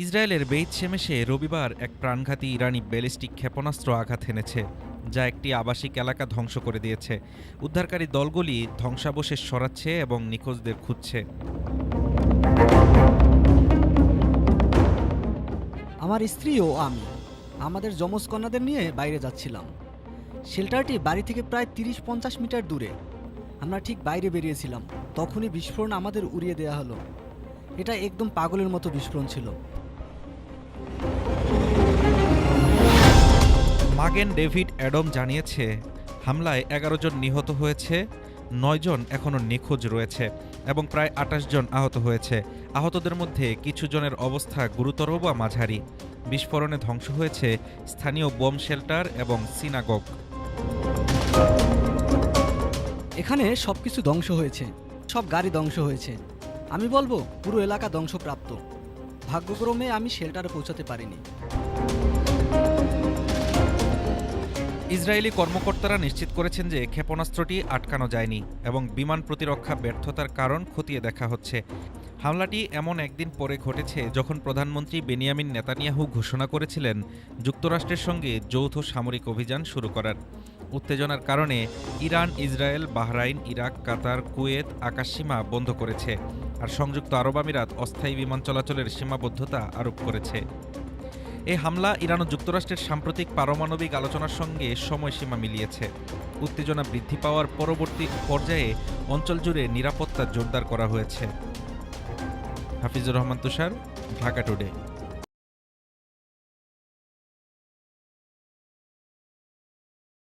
ইসরায়েলের বেইত শেমেশে রবিবার এক প্রাণঘাতী ইরানি ব্যালিস্টিক ক্ষেপণাস্ত্র আঘাত হেনেছে, যা একটি আবাসিক এলাকা ধ্বংস করে দিয়েছে। উদ্ধারকারী দলগুলি ধ্বংসাবশেষ সরাচ্ছে এবং নিখোঁজদের খুঁজছে। আমার স্ত্রী ও আমি আমাদের যমজ কন্যাদের নিয়ে বাইরে যাচ্ছিলাম। শেল্টারটি বাড়ি থেকে প্রায় ৩০-৫০ মিটার দূরে। আমরা ঠিক বাইরে বেরিয়েছিলাম, তখনই বিস্ফোরণ আমাদের উড়িয়ে দেওয়া হলো। এটা একদম পাগলের মতো বিস্ফোরণ ছিল। মাগেন ডেভিড অ্যাডম জানিয়েছে, হামলায় ১১ জন নিহত হয়েছে, ৯ জন এখনও নিখোঁজ রয়েছে এবং প্রায় ২৮ জন আহত হয়েছে। আহতদের মধ্যে কিছু জনের অবস্থা গুরুতর বা মাঝারি। বিস্ফোরণে ধ্বংস হয়েছে স্থানীয় বোম শেল্টার এবং সিনাগগ। এখানে সব কিছু ধ্বংস হয়েছে, সব গাড়ি ধ্বংস হয়েছে। আমি বলবো পুরো এলাকা ধ্বংসপ্রাপ্ত। ভাগ্যক্রমে আমি শেল্টারে পৌঁছাতে পারিনি। ইসরায়েলি কর্মকর্তারা নিশ্চিত করেছেন যে ক্ষেপণাস্ত্রটি আটকানো যায়নি এবং বিমান প্রতিরক্ষা ব্যর্থতার কারণ খতিয়ে দেখা হচ্ছে। হামলাটি এমন একদিন পরে ঘটেছে যখন প্রধানমন্ত্রী বেনিয়ামিন নেতানিয়াহু ঘোষণা করেছিলেন যুক্তরাষ্ট্রের সঙ্গে যৌথ সামরিক অভিযান শুরু করার। উত্তেজনার কারণে ইরান, ইসরায়েল, বাহরাইন, ইরাক, কাতার, কুয়েত আকাশসীমা বন্ধ করেছে, আর সংযুক্ত আরব আমিরাত অস্থায়ী বিমান চলাচলের সীমাবদ্ধতা আরোপ করেছে। এই হামলা ইরান ও যুক্তরাষ্ট্রের সাম্প্রতিক পারমাণবিক আলোচনার সঙ্গে সময়সীমা মিলিয়েছে। উত্তেজনা বৃদ্ধি পাওয়ার পরবর্তী পর্যায়ে অঞ্চল জুড়ে নিরাপত্তা জোরদার করা হয়েছে। হাফিজুর রহমান তুষার, ঢাকা টুডে।